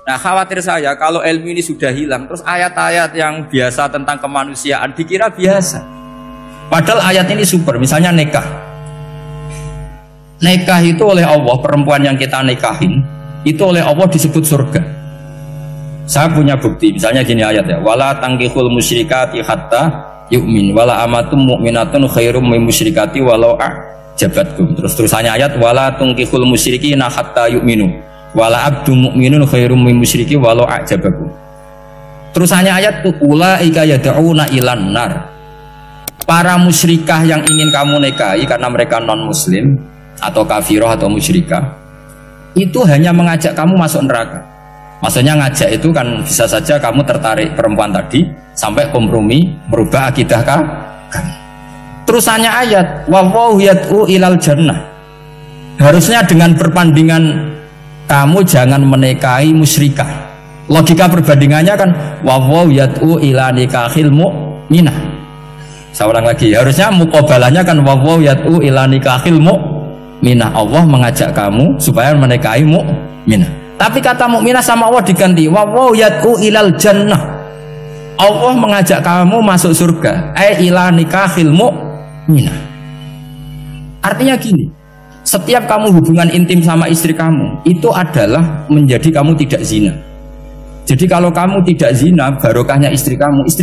Nah khawatir saya kalau ilmu ini sudah hilang, terus ayat-ayat yang biasa tentang kemanusiaan dikira biasa. Padahal ayat ini super, misalnya nikah. Nikah itu oleh Allah, perempuan yang kita nikahin, itu oleh Allah disebut surga. Saya punya bukti, misalnya gini ayat ya, wala tangkihul musyrikati hatta yu'min, wala amatum mu'minatun khairum min musyrikati walau a'jabatkum. Terus terusannya ayat, wala tangkihul musyrikina hatta yu'minu, wala abdu mu'minun khairum min musyriki walau a'jabakum. Terusannya ayat tuh ulaika yad'una ilan nar. Para musyrikah yang ingin kamu nikahi karena mereka non muslim atau kafirah atau musyrikah, itu hanya mengajak kamu masuk neraka. Maksudnya ngajak itu kan bisa saja kamu tertarik perempuan tadi sampai kompromi merubah akidah kamu. Terusannya ayat wallahu yad'u ilal jannah. Harusnya dengan perbandingan kamu jangan menikahi musyrikah. Logika perbandingannya kan wallahu yad'u ila nikahil mu'minah. Saya ulang lagi, harusnya muqabalahnya kan wallahu yad'u ila nikahil mu'minah. Allah mengajak kamu supaya menikahi mu'minah. Tapi kata mukminah sama Allah diganti wallahu yad'u ilal jannah. Allah mengajak kamu masuk surga, ila nikahil mu'minah. Artinya gini, setiap kamu hubungan intim sama istri kamu itu adalah menjadi kamu tidak zina. Jadi kalau kamu tidak zina, barokahnya istri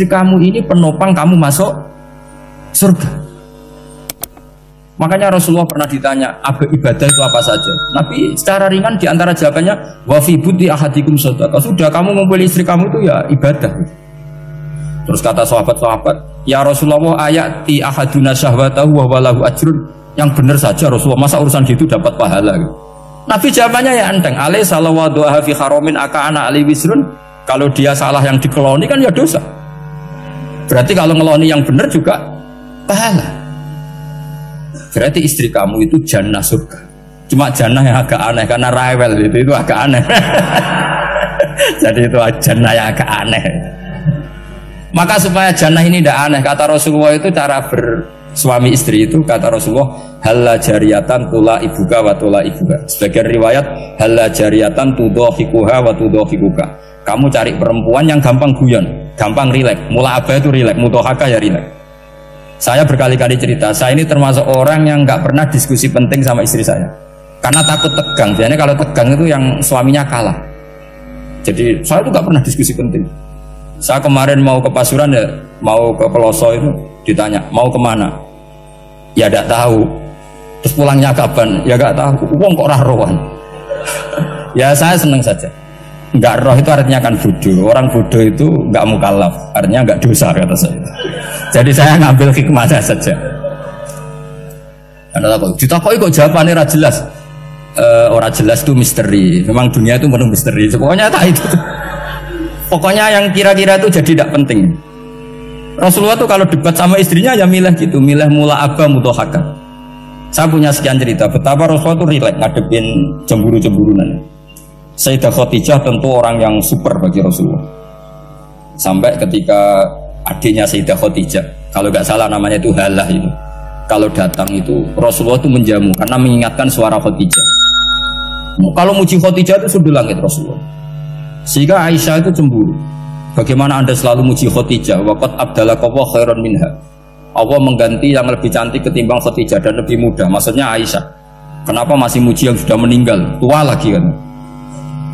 kamu ini penopang kamu masuk surga. Makanya Rasulullah pernah ditanya, ibadah itu apa saja? Nabi secara ringan diantara jawabannya, wa fi buti ahadikum shadaqah. Sudah kamu ngumpul istri kamu itu ya ibadah. Terus kata sahabat-sahabat, ya Rasulullah ayati ahaduna syahwatahu wa walahu ajrun. Yang benar saja Rasulullah, masa urusan gitu dapat pahala gitu. Nabi jawabannya ya enteng, alai salawaduha fi haramin aka'ana ali wisrun. Kalau dia salah yang dikeloni kan ya dosa. Berarti kalau ngeloni yang benar juga pahala. Berarti istri kamu itu jannah surga. Cuma jannah yang agak aneh karena rewel itu agak aneh. Jadi itu jannah yang agak aneh. Maka supaya jannah ini tidak aneh, kata Rasulullah itu cara bersuami istri itu, kata Rasulullah, halla jariyatan tula ibuka wa tula ibuka. Sebagian riwayat halla jariyatan tudhahikuha wa tudhahikuka. Kamu cari perempuan yang gampang guyon, gampang rileks. Mula apa itu rileks, mudhahaka ya rileks. Saya berkali-kali cerita, saya ini termasuk orang yang nggak pernah diskusi penting sama istri saya karena takut tegang. Biasanya kalau tegang itu yang suaminya kalah. Jadi saya itu nggak pernah diskusi penting. Saya kemarin mau ke Pasuruan ya, mau ke Peloso itu ditanya mau kemana, ya nggak tahu. Terus pulangnya kapan, ya nggak tahu. Uang kok rohan. Ya saya seneng saja. Nggak roh itu artinya kan bodoh. Orang bodoh itu nggak mukallaf, artinya nggak dosa kata saya. Jadi saya ngambil hikmahnya saja. Ditakoi kok jawabannya ora jelas. Ora jelas itu misteri. Memang dunia itu penuh misteri. Pokoknya tak itu. Pokoknya yang kira-kira itu jadi tidak penting. Rasulullah tuh kalau debat sama istrinya ya milih gitu, milih mula abba mudhahaka. Saya punya sekian cerita betapa Rasulullah tuh rileks ngadepin cemburu-cemburunan. Sayyidah Khadijah tentu orang yang super bagi Rasulullah. Sampai ketika adiknya Sayyidah Khadijah, kalau nggak salah namanya itu Halah itu, kalau datang itu Rasulullah itu menjamu karena mengingatkan suara Khadijah. Kalau muji Khadijah itu sudah langit Rasulullah. Sehingga Aisyah itu cemburu. Bagaimana anda selalu muji Khadijah? Waqad abdalakallahu khairan minha. Allah mengganti yang lebih cantik ketimbang Khadijah dan lebih muda. Maksudnya Aisyah. Kenapa masih muji yang sudah meninggal? Tua lagi kan?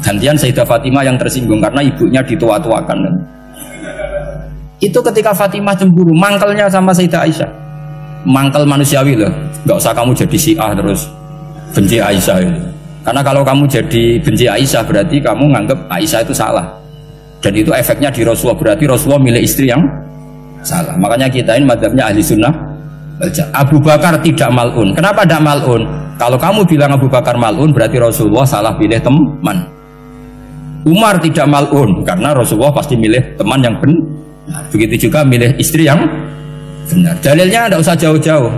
Gantian Sayyidah Fatimah yang tersinggung karena ibunya ditua-tuakan kan? Itu ketika Fatimah cemburu, mangkelnya sama Sayyidah Aisyah. Mangkel manusiawi loh. Gak usah kamu jadi Syiah terus benci Aisyah itu. Karena kalau kamu jadi benci Aisyah berarti kamu nganggap Aisyah itu salah. Dan itu efeknya di Rasulullah, berarti Rasulullah milih istri yang salah. Makanya kita ini madzhabnya ahli sunnah. Abu Bakar tidak mal'un. Kenapa tidak mal'un? Kalau kamu bilang Abu Bakar mal'un berarti Rasulullah salah pilih teman. Umar tidak mal'un karena Rasulullah pasti milih teman yang benar. Begitu juga milih istri yang benar. Dalilnya tidak usah jauh-jauh.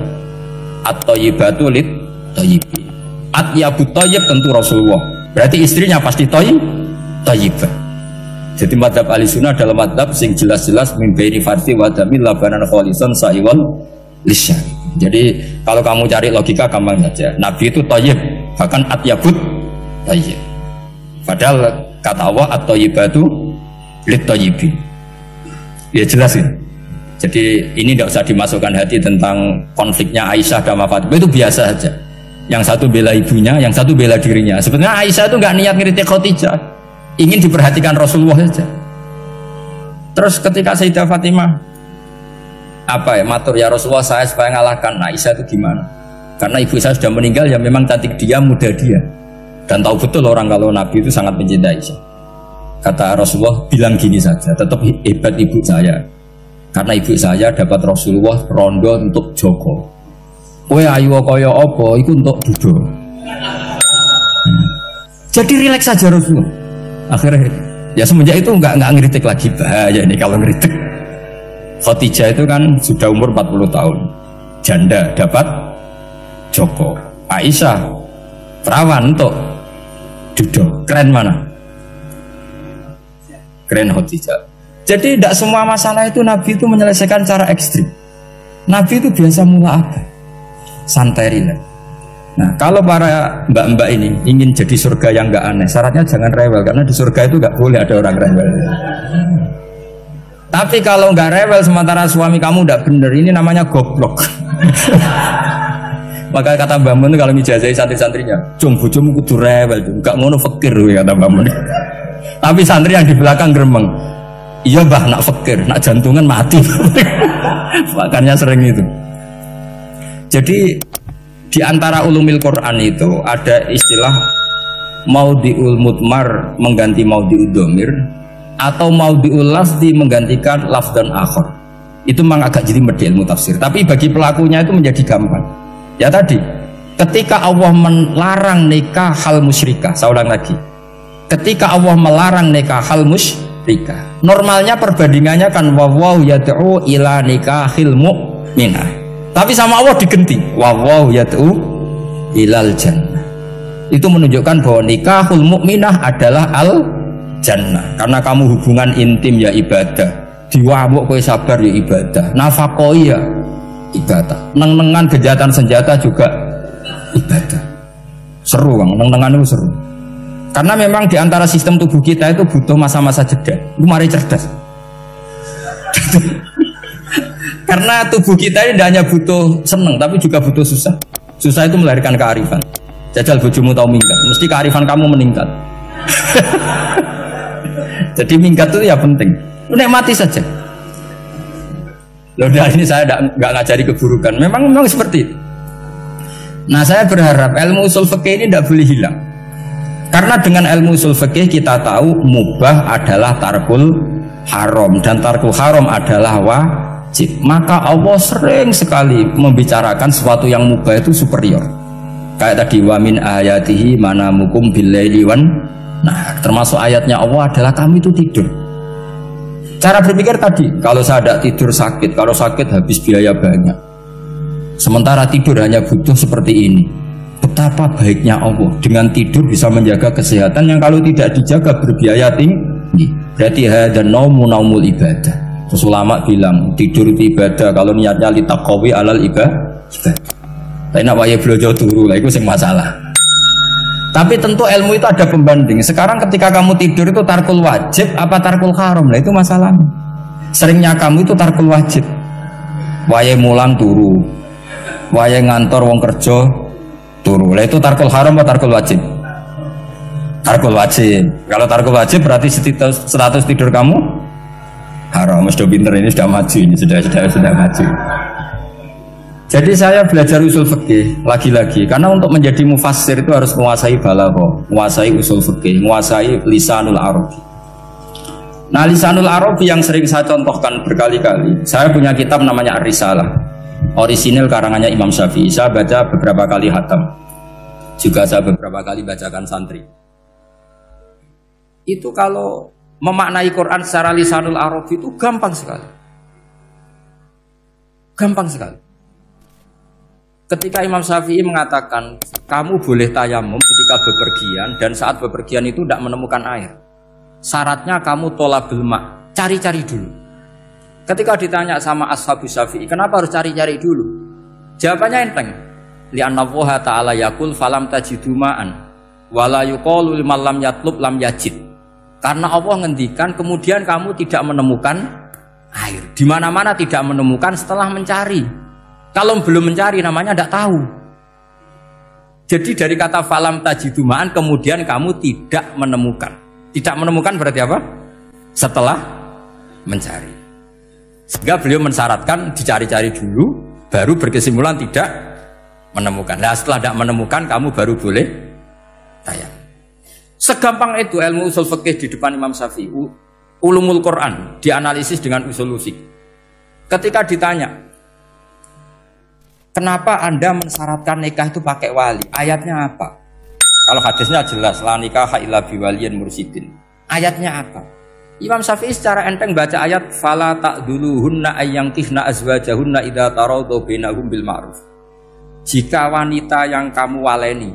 At-thayyibatu lit-thayyibi. At-yabut thayyib tentu Rasulullah. Berarti istrinya pasti thayyibah. Jadi madzhab ahli sunnah dalam madzhab sing jelas-jelas min baini farti wa damil labanan khalisan sa'iwal lisya. Jadi kalau kamu cari logika gampang saja. Nabi itu thayyib, bahkan at-yabut thayyib. Padahal Kata Allah at-thayyibatu lit-thayyibin. Ya jelas ya. Jadi ini tidak usah dimasukkan hati tentang konfliknya Aisyah dan Fatimah, itu biasa saja. Yang satu bela ibunya, yang satu bela dirinya. Sebenarnya Aisyah itu nggak niat ngiritik Khadijah, ingin diperhatikan Rasulullah saja. Terus ketika Sayyidah Fatimah matur ya Rasulullah, saya supaya ngalahkan Aisyah itu gimana? Karena ibu saya sudah meninggal, ya memang cantik dia, muda dia, dan tahu betul orang kalau Nabi itu sangat mencintai Aisyah. Kata Rasulullah, bilang gini saja, tetap hebat ibu saya, karena ibu saya dapat Rasulullah rondo untuk Joko. Kowe ayu kaya apa iku untuk Budo. Jadi rileks saja Rasulullah. Akhirnya ya semenjak itu enggak ngeritik lagi, bahaya ini kalau ngeritik. Khadijah itu kan sudah umur 40 tahun, janda dapat Joko. Aisyah perawan untuk Dudo. Keren mana? Keren Khadijah. Jadi tidak semua masalah itu Nabi itu menyelesaikan cara ekstrim. Nabi itu biasa mula apa? Santai rileks. Nah, kalau para mbak-mbak ini ingin jadi surga yang nggak aneh, syaratnya jangan rewel, karena di surga itu nggak boleh ada orang rewel. Tapi kalau nggak rewel sementara suami kamu udah bener, ini namanya goblok. Maka kata Mbak Mun kalau mijazahi santri-santrinya, cung bojomu kudu rewel, nggak ngono fakir kata Mbak Mun. Tapi santri yang di belakang gremeng, iya bah nak fakir, nak jantungan mati. Makanya sering itu. Jadi di antara ulumil Quran itu ada istilah maudhi'ul mudmar mengganti maudhi'ud dhamir, atau maudhi'ul lafzi menggantikan lafdan akhar. Itu memang agak jadi ilmu tafsir, tapi bagi pelakunya itu menjadi gampang. Ya tadi, ketika Allah melarang nikah hal musyrikah, saya ulang lagi, ketika Allah melarang nikah hal musyrikah, normalnya perbandingannya kan wawaw yad'u ila nikahil mu'minah, tapi sama Allah digenti wawaw yad'u ilal jannah. Itu menunjukkan bahwa nikahul mu'minah adalah al jannah, karena kamu hubungan intim ya ibadah, diwamuk kowe sabar ya ibadah, nafakoi ya ibadah, neng-nengan kejahatan senjata juga ibadah. Seru Bang, neng-nengan itu seru. Karena memang di antara sistem tubuh kita itu butuh masa-masa jeda. Itu mari cerdas. Karena tubuh kita ini tidak hanya butuh seneng, tapi juga butuh susah. Susah itu melahirkan kearifan. Jajal bojomu tahu minggat, mesti kearifan kamu meningkat. Jadi minggat itu ya penting. Nek mati saja. Loh, ini saya nggak ngajari keburukan. Memang seperti itu. Nah, saya berharap ilmu usul fikih ini tidak boleh hilang. Karena dengan ilmu usul fikih kita tahu mubah adalah tarkul haram dan tarkul haram adalah wajib. Maka Allah sering sekali membicarakan sesuatu yang mubah itu superior. Kayak tadi wa min ayatihi manamukum billaili wan. Nah, termasuk ayatnya Allah adalah kami itu tidur. Cara berpikir tadi, kalau saya tidak tidur sakit, kalau sakit habis biaya banyak. Sementara tidur hanya butuh seperti ini. Betapa baiknya Allah dengan tidur bisa menjaga kesehatan yang kalau tidak dijaga berbiaya tinggi. Berarti dan naumul ibadah. Terus ulama bilang tidur itu ibadah kalau niatnya litaqawi alal ibadah. Tapi nak wae blojo turu lah itu sing masalah. Tapi tentu ilmu itu ada pembanding. Sekarang ketika kamu tidur itu tarkul wajib apa tarkul haram? Lah itu masalahnya. Seringnya kamu itu tarkul wajib. Wae mulang turu. Wae ngantor wong kerja turu. Lah itu tarkul haram apa tarkul wajib? Tarkul wajib. Kalau tarkul wajib berarti status tidur kamu haram. Sudah pinter ini, sudah maju ini, sudah maju. Jadi saya belajar usul fikih lagi-lagi karena untuk menjadi mufassir itu harus menguasai balaghah, menguasai usul fikih, menguasai lisanul arabi. Nah, lisanul arabi yang sering saya contohkan berkali-kali, saya punya kitab namanya Ar-Risalah, orisinil karangannya Imam Syafi'i. Saya baca beberapa kali hatam, juga saya beberapa kali bacakan santri. Itu kalau memaknai Quran secara lisanul arabi itu gampang sekali, gampang sekali. Ketika Imam Syafi'i mengatakan kamu boleh tayamum ketika bepergian dan saat bepergian itu tidak menemukan air, syaratnya kamu tolabul ma', cari-cari dulu. Ketika ditanya sama ashabu Syafi'i kenapa harus cari-cari dulu, jawabannya enteng, li'anna Allah ta'ala yaqul falam tajidu ma'an wala yuqalu liman lam yatlub lam yajid. Karena Allah ngendikan kemudian kamu tidak menemukan air. Di mana-mana tidak menemukan setelah mencari. Kalau belum mencari namanya tidak tahu. Jadi dari kata falam tajidumaan kemudian kamu tidak menemukan. Tidak menemukan berarti apa? Setelah mencari. Sehingga beliau mensyaratkan dicari-cari dulu, baru berkesimpulan tidak menemukan. Nah setelah tidak menemukan kamu baru boleh tayang. Segampang itu ilmu usul fikih di depan Imam Syafi'i. Ulumul Quran dianalisis dengan usul fikih. Ketika ditanya, kenapa Anda mensyaratkan nikah itu pakai wali? Ayatnya apa? Kalau hadisnya jelas, la nikaha illa biwaliyin mursyidin. Ayatnya apa? Imam Syafi'i secara enteng baca ayat fala ta'duluhunna ayyangkihna azwajahunna idza tarawdu bainahum bil ma'ruf. Jika wanita yang kamu waleni,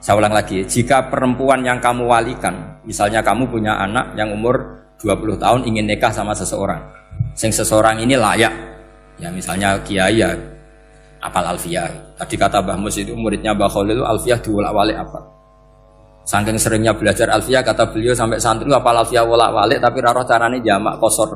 saya ulang lagi, jika perempuan yang kamu walikan, misalnya kamu punya anak yang umur 20 tahun ingin nikah sama seseorang, seseorang ini layak, ya misalnya kiai ya apal alfiyah. Tadi kata Mbah Mus itu muridnya Mbah Khalil alfiyah diwolak-walik apa? Saking seringnya belajar alfiyah kata beliau sampai santri apal alfiyah wolak-walik tapi raro carane jamak kosor.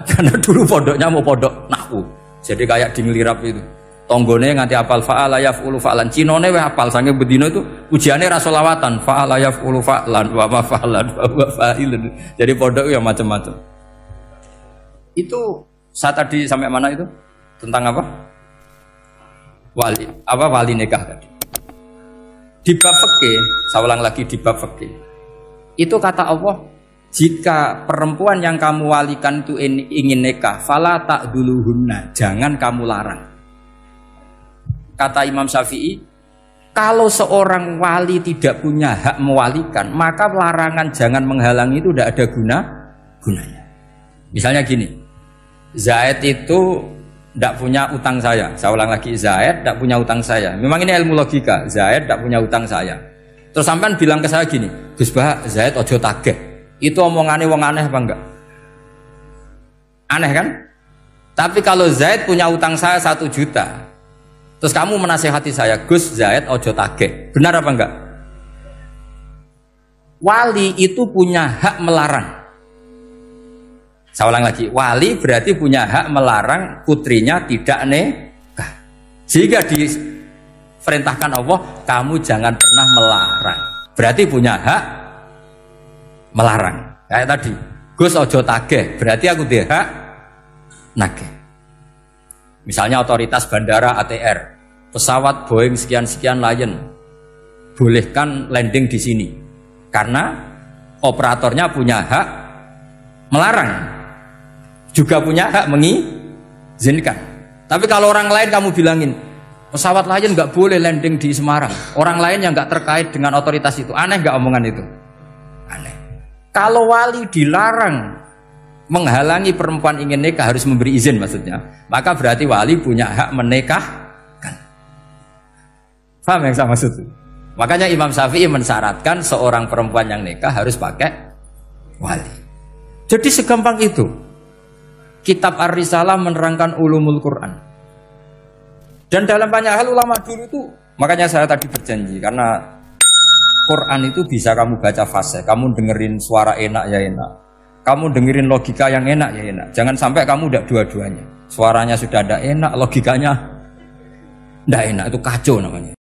Karena dulu pondoknya mau pondok nahwu. Jadi kayak di ngelirap itu. Tonggone nganti apal fa'ala yaf'ulu fa'lan. Cinone weh apal saking bedino itu ujiane ra selawatan fa'ala yaf'ulu fa'lan wa ma fa'lan wa fa'ilun. Jadi pondok ya macam-macam. Itu saat tadi sampai mana itu? Tentang apa? Wali nikah tadi. Di bab fikih, saya ulang lagi di bab fikih. Itu kata Allah, jika perempuan yang kamu walikan itu ingin nikah, fala ta'duluhunna, jangan kamu larang. Kata Imam Syafi'i, kalau seorang wali tidak punya hak mewalikan, maka larangan jangan menghalangi itu tidak ada gunanya. Misalnya gini, Zaid itu tidak punya utang saya ulang lagi, Zaid tidak punya utang saya. Memang ini ilmu logika, Zaid tidak punya utang saya. Terus sampean bilang ke saya gini, Gus Bah, Zaid ojo tagih. Itu omongannya wong aneh apa enggak? Aneh kan? Tapi kalau Zaid punya utang saya 1 juta, terus kamu menasihati saya, Gus Zaid ojo tagih, benar apa enggak? Wali itu punya hak melarang. Saya ulang lagi, wali berarti punya hak melarang putrinya tidak nikah. Jika diperintahkan Allah, kamu jangan pernah melarang. Berarti punya hak melarang. Kayak tadi, Gus ojo tagih, berarti aku dia hak nagih. Misalnya otoritas bandara ATR, pesawat Boeing sekian-sekian Lion, bolehkan landing di sini. Karena operatornya punya hak melarang. Juga punya hak mengizinkan. Tapi kalau orang lain kamu bilangin pesawat lain nggak boleh landing di Semarang, orang lain yang nggak terkait dengan otoritas itu, aneh nggak omongan itu? Aneh. Kalau wali dilarang menghalangi perempuan ingin nikah harus memberi izin maksudnya, maka berarti wali punya hak menikahkan. Paham yang saya maksud? Makanya Imam Syafi'i mensyaratkan seorang perempuan yang nikah harus pakai wali. Jadi segampang itu. Kitab Ar-Risalah menerangkan ulumul Quran. Dan dalam banyak hal ulama dulu itu, makanya saya tadi berjanji, karena Quran itu bisa kamu baca fase, kamu dengerin suara enak ya enak, kamu dengerin logika yang enak ya enak. Jangan sampai kamu udah dua-duanya. Suaranya sudah ada enak, logikanya tidak enak, itu kacau namanya.